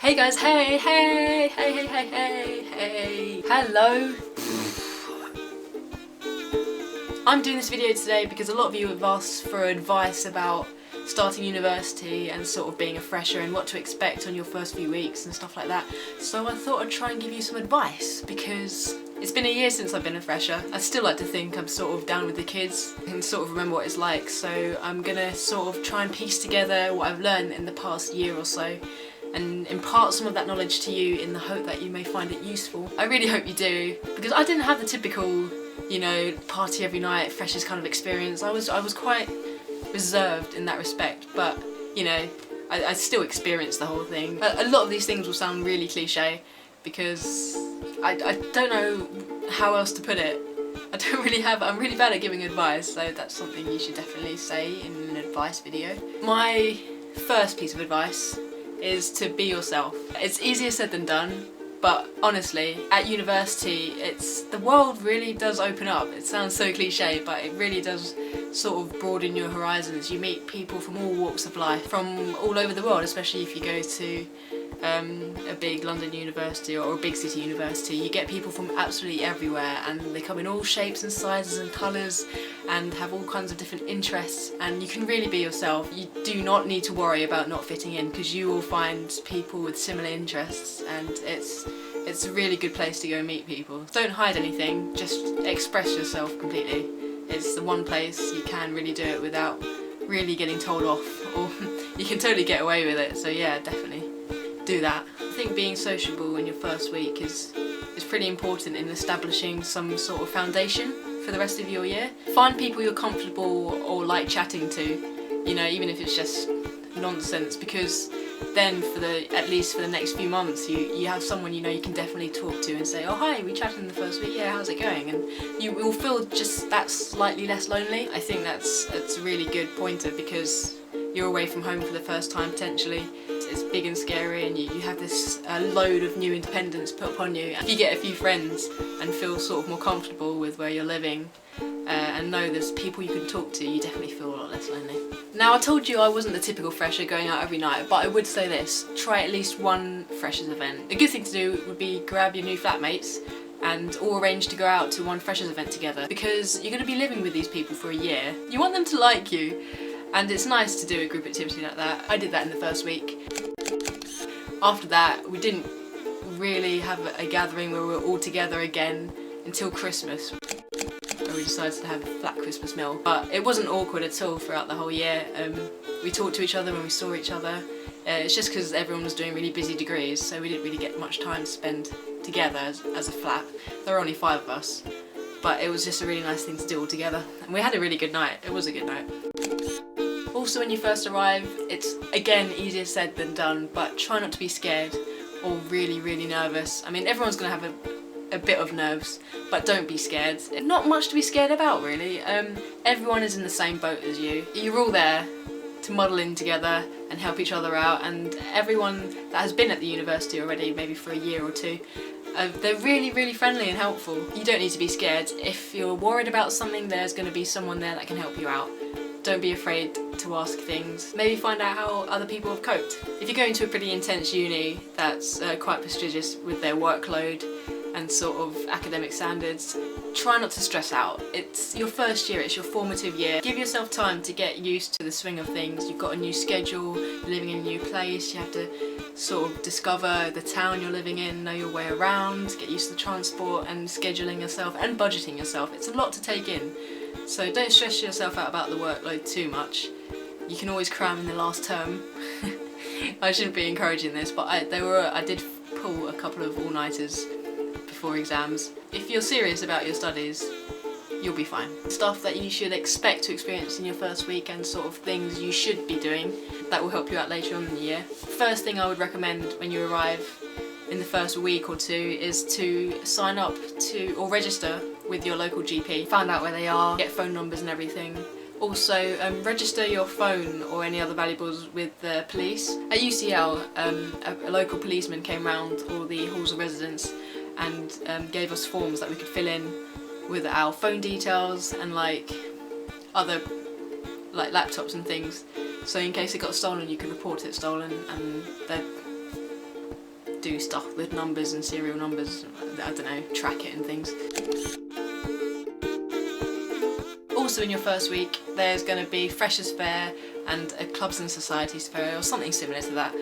Hey guys, hey, hello. I'm doing this video today because a lot of you have asked for advice about starting university and sort of being a fresher and what to expect on your first few weeks and stuff like that. So I thought I'd try and give you some advice because it's been a year since I've been a fresher. I still like to think I'm sort of down with the kids and sort of remember what it's like, so I'm gonna sort of try and piece together what I've learned in the past year or so and impart some of that knowledge to you in the hope that you may find it useful. I really hope you do, because I didn't have the typical, you know, party every night, freshers kind of experience. I was quite reserved in that respect, but you know, I still experienced the whole thing. A lot of these things will sound really cliche because I don't know how else to put it. I'm really bad at giving advice, so that's something you should definitely say in an advice video. My first piece of advice is to be yourself. It's easier said than done, but honestly, at university, the world really does open up. It sounds so cliche, but it really does sort of broaden your horizons. You meet people from all walks of life, from all over the world, especially if you go to a big London university or a big city university. You get people from absolutely everywhere, and they come in all shapes and sizes and colours and have all kinds of different interests, and you can really be yourself. You do not need to worry about not fitting in, because you will find people with similar interests, and it's a really good place to go meet people. Don't hide anything, just express yourself completely. It's the one place you can really do it without really getting told off, or you can totally get away with it, so yeah, definitely do that. I think being sociable in your first week is pretty important in establishing some sort of foundation for the rest of your year. Find people you're comfortable or like chatting to, you know, even if it's just nonsense, because then at least for the next few months you have someone you know you can definitely talk to and say, oh hi, we chatted in the first week, yeah, how's it going? And you will feel just that slightly less lonely. I think that's a really good pointer, because you're away from home for the first time potentially. It's big and scary, and you have this load of new independence put upon you. If you get a few friends and feel sort of more comfortable with where you're living and know there's people you can talk to, you definitely feel a lot less lonely. Now, I told you I wasn't the typical fresher going out every night, but I would say this: try at least one freshers event. A good thing to do would be grab your new flatmates and all arrange to go out to one freshers event together, because you're going to be living with these people for a year. You want them to like you, and it's nice to do a group activity like that. I did that in the first week. After that, we didn't really have a gathering where we were all together again until Christmas, where we decided to have a flat Christmas meal. But it wasn't awkward at all throughout the whole year. We talked to each other when we saw each other. It's just because everyone was doing really busy degrees, so we didn't really get much time to spend together as a flat. There were only 5 of us, but it was just a really nice thing to do all together. And we had a really good night. It was a good night. Also, when you first arrive, it's again easier said than done, but try not to be scared or really nervous. I mean, everyone's going to have a bit of nerves, but don't be scared. Not much to be scared about, really. Everyone is in the same boat as you. You're all there to muddle in together and help each other out, and everyone that has been at the university already, maybe for a year or two, they're really friendly and helpful. You don't need to be scared. If you're worried about something, there's going to be someone there that can help you out. Don't be afraid to ask things. Maybe find out how other people have coped. If you're going to a pretty intense uni that's quite prestigious with their workload and sort of academic standards, try not to stress out. It's your first year, it's your formative year. Give yourself time to get used to the swing of things. You've got a new schedule, you're living in a new place, you have to sort of discover the town you're living in, know your way around, get used to the transport and scheduling yourself and budgeting yourself. It's a lot to take in. So don't stress yourself out about the workload too much. You can always cram in the last term. I shouldn't be encouraging this, but I did pull a couple of all-nighters before exams. If you're serious about your studies, you'll be fine. Stuff that you should expect to experience in your first week, and sort of things you should be doing that will help you out later on in the year. First thing I would recommend when you arrive in the first week or two is to sign up to or register with your local GP. Find out where they are, get phone numbers and everything. Also, register your phone or any other valuables with the police. At UCL, a local policeman came round all the halls of residence and gave us forms that we could fill in with our phone details and other laptops and things. So in case it got stolen, you could report it stolen, and do stuff with numbers and serial numbers, I don't know, track it and things. Also in your first week there's going to be Freshers' Fair and a Clubs and Societies Fair or something similar to that,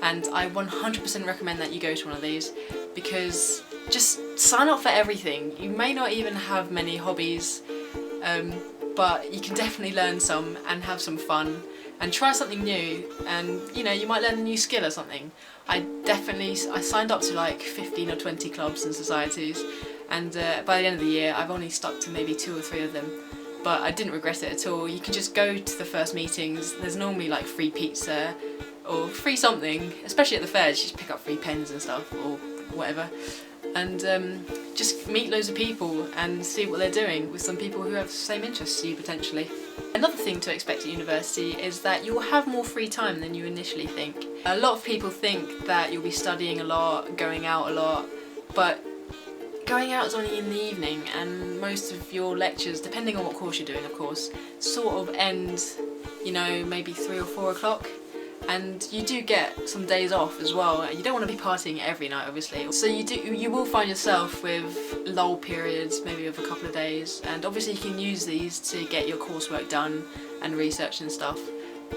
and I 100% recommend that you go to one of these, because just sign up for everything. You may not even have many hobbies, but you can definitely learn some and have some fun and try something new, and you know, you might learn a new skill or something. I signed up to like 15 or 20 clubs and societies, and by the end of the year I've only stuck to maybe 2 or 3 of them, but I didn't regret it at all. You can just go to the first meetings, there's normally like free pizza or free something, especially at the fairs. You just pick up free pens and stuff or whatever, and just meet loads of people and see what they're doing with some people who have the same interests as you potentially. Another thing to expect at university is that you'll have more free time than you initially think. A lot of people think that you'll be studying a lot, going out a lot, but going out is only in the evening, and most of your lectures, depending on what course you're doing of course, sort of end, you know, maybe 3 or 4 o'clock. And you do get some days off as well. You don't want to be partying every night obviously, so you will find yourself with lull periods, maybe of a couple of days, and obviously you can use these to get your coursework done and research and stuff,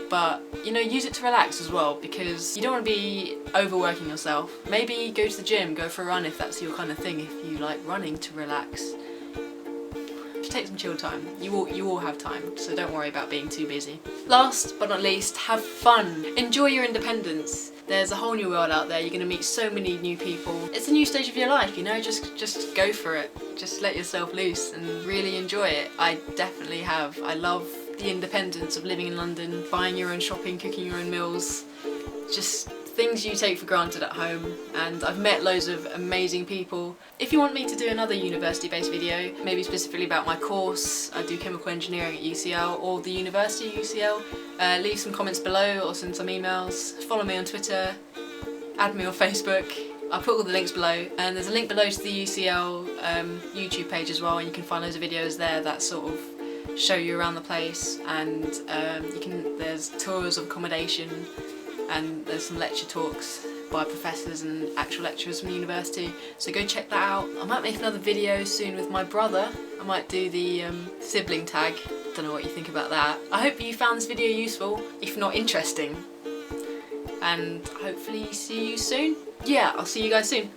but you know, use it to relax as well, because you don't want to be overworking yourself. Maybe go to the gym, go for a run if that's your kind of thing, if you like running to relax. Just take some chill time. You will have time, so don't worry about being too busy. Last but not least, have fun. Enjoy your independence. There's a whole new world out there. You're going to meet so many new people. It's a new stage of your life, you know, just go for it. Just let yourself loose and really enjoy it. I definitely have. I love the independence of living in London, buying your own shopping, cooking your own meals, just things you take for granted at home, and I've met loads of amazing people. If you want me to do another university-based video, maybe specifically about my course, I do chemical engineering at UCL, or the University of UCL, leave some comments below or send some emails. Follow me on Twitter, add me on Facebook. I'll put all the links below, and there's a link below to the UCL YouTube page as well, and you can find loads of videos there that sort of show you around the place, and there's tours of accommodation, and there's some lecture talks by professors and actual lecturers from the university, so go check that out. I might make another video soon with my brother. I might do the sibling tag. Don't know what you think about that. I hope you found this video useful, if not interesting, and hopefully see you soon. Yeah, I'll see you guys soon.